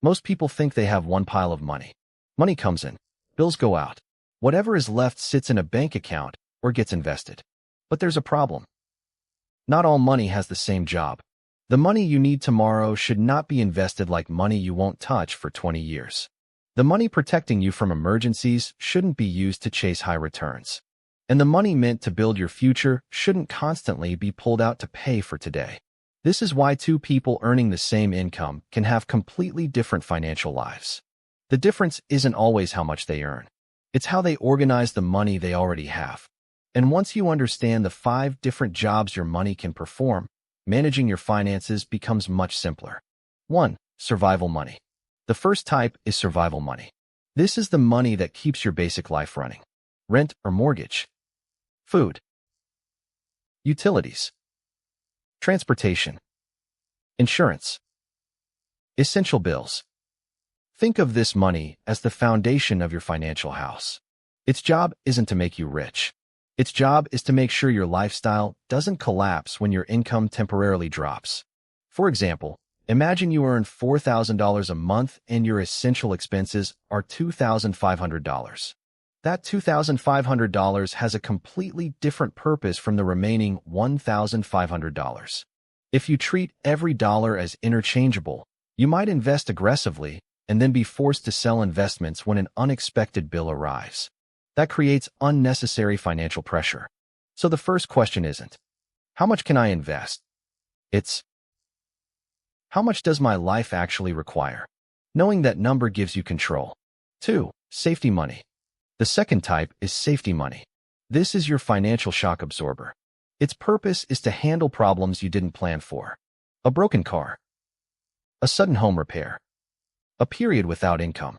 Most people think they have one pile of money. Money comes in, bills go out. Whatever is left sits in a bank account or gets invested. But there's a problem. Not all money has the same job. The money you need tomorrow should not be invested like money you won't touch for 20 years. The money protecting you from emergencies shouldn't be used to chase high returns. And the money meant to build your future shouldn't constantly be pulled out to pay for today. This is why two people earning the same income can have completely different financial lives. The difference isn't always how much they earn. It's how they organize the money they already have. And once you understand the 5 different jobs your money can perform, managing your finances becomes much simpler. 1. Survival money. The first type is survival money. This is the money that keeps your basic life running. Rent or mortgage. Food. Utilities. Transportation. Insurance. Essential bills. Think of this money as the foundation of your financial house. Its job isn't to make you rich. Its job is to make sure your lifestyle doesn't collapse when your income temporarily drops. For example, imagine you earn $4,000 a month and your essential expenses are $2,500. That $2,500 has a completely different purpose from the remaining $1,500. If you treat every dollar as interchangeable, you might invest aggressively and then be forced to sell investments when an unexpected bill arrives. That creates unnecessary financial pressure. So the first question isn't, how much can I invest? It's, how much does my life actually require? Knowing that number gives you control. 2. Safety money. The second type is safety money. This is your financial shock absorber. Its purpose is to handle problems you didn't plan for. A broken car. A sudden home repair. A period without income.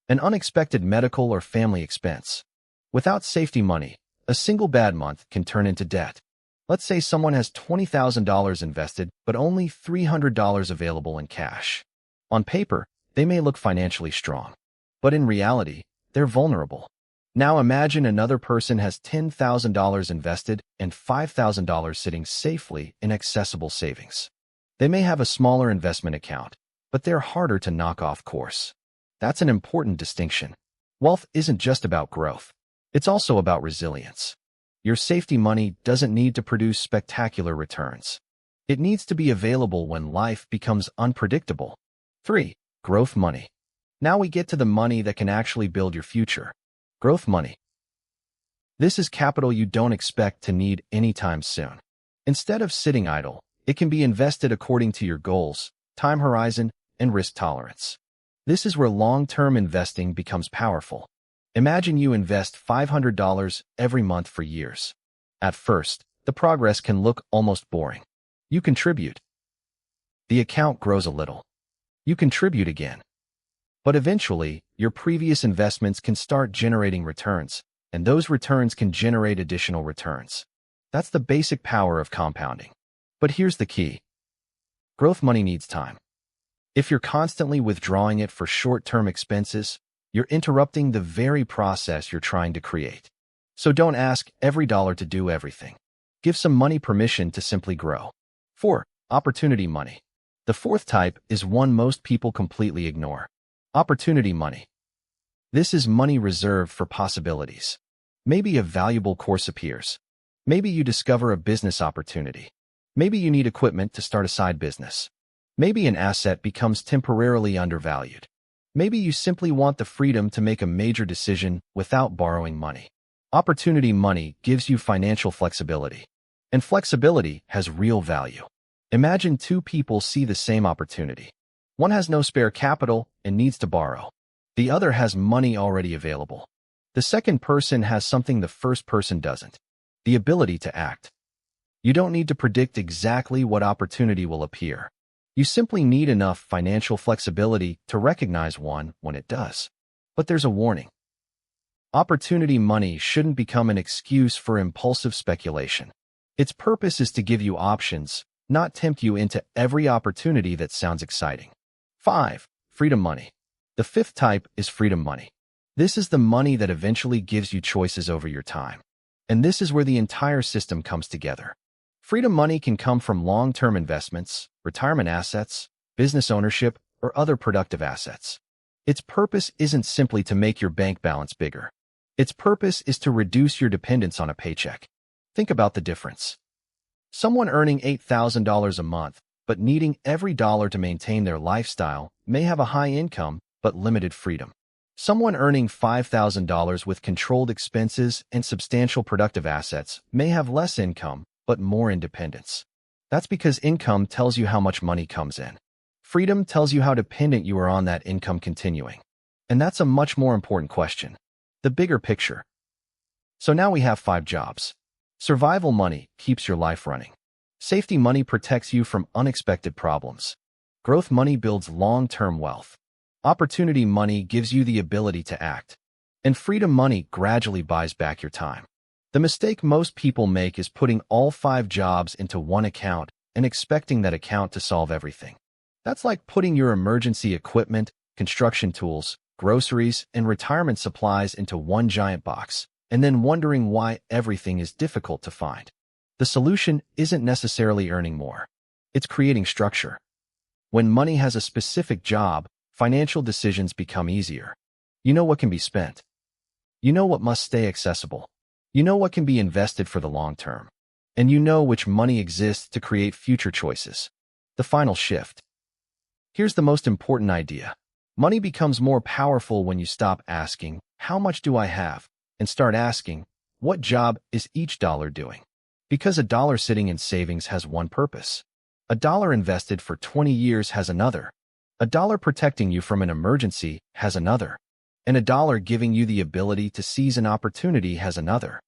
An unexpected medical or family expense. Without safety money, a single bad month can turn into debt. Let's say someone has $20,000 invested, but only $300 available in cash. On paper, they may look financially strong, but in reality, they're vulnerable. Now imagine another person has $10,000 invested and $5,000 sitting safely in accessible savings. They may have a smaller investment account, but they're harder to knock off course. That's an important distinction. Wealth isn't just about growth. It's also about resilience. Your safety money doesn't need to produce spectacular returns. It needs to be available when life becomes unpredictable. 3. Growth money. Now we get to the money that can actually build your future. Growth money. This is capital you don't expect to need anytime soon. Instead of sitting idle, it can be invested according to your goals, time horizon, and risk tolerance. This is where long-term investing becomes powerful. Imagine you invest $500 every month for years. At first, the progress can look almost boring. You contribute. The account grows a little. You contribute again. But eventually, your previous investments can start generating returns, and those returns can generate additional returns. That's the basic power of compounding. But here's the key. Growth money needs time. If you're constantly withdrawing it for short-term expenses, you're interrupting the very process you're trying to create. So don't ask every dollar to do everything. Give some money permission to simply grow. 4. Opportunity money. The fourth type is one most people completely ignore. Opportunity money. This is money reserved for possibilities. Maybe a valuable course appears. Maybe you discover a business opportunity. Maybe you need equipment to start a side business. Maybe an asset becomes temporarily undervalued. Maybe you simply want the freedom to make a major decision without borrowing money. Opportunity money gives you financial flexibility. And flexibility has real value. Imagine two people see the same opportunity. One has no spare capital and needs to borrow. The other has money already available. The second person has something the first person doesn't: the ability to act. You don't need to predict exactly what opportunity will appear. You simply need enough financial flexibility to recognize one when it does. But there's a warning. Opportunity money shouldn't become an excuse for impulsive speculation. Its purpose is to give you options, not tempt you into every opportunity that sounds exciting. 5. Freedom money. The fifth type is freedom money. This is the money that eventually gives you choices over your time. And this is where the entire system comes together. Freedom money can come from long-term investments, retirement assets, business ownership, or other productive assets. Its purpose isn't simply to make your bank balance bigger. Its purpose is to reduce your dependence on a paycheck. Think about the difference. Someone earning $8,000 a month but needing every dollar to maintain their lifestyle may have a high income but limited freedom. Someone earning $5,000 with controlled expenses and substantial productive assets may have less income but more independence. That's because income tells you how much money comes in. Freedom tells you how dependent you are on that income continuing. And that's a much more important question. The bigger picture. So now we have 5 jobs. Survival money keeps your life running. Safety money protects you from unexpected problems. Growth money builds long-term wealth. Opportunity money gives you the ability to act. And freedom money gradually buys back your time. The mistake most people make is putting all 5 jobs into one account and expecting that account to solve everything. That's like putting your emergency equipment, construction tools, groceries, and retirement supplies into one giant box, and then wondering why everything is difficult to find. The solution isn't necessarily earning more. It's creating structure. When money has a specific job, financial decisions become easier. You know what can be spent. You know what must stay accessible. You know what can be invested for the long term. And you know which money exists to create future choices. The final shift. Here's the most important idea. Money becomes more powerful when you stop asking, "How much do I have?" and start asking, "What job is each dollar doing?" Because a dollar sitting in savings has one purpose. A dollar invested for 20 years has another. A dollar protecting you from an emergency has another. And a dollar giving you the ability to seize an opportunity has another.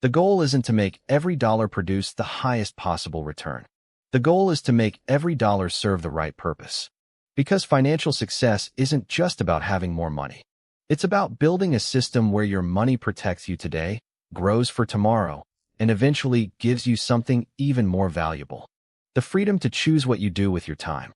The goal isn't to make every dollar produce the highest possible return. The goal is to make every dollar serve the right purpose. Because financial success isn't just about having more money. It's about building a system where your money protects you today, grows for tomorrow, and eventually gives you something even more valuable. The freedom to choose what you do with your time.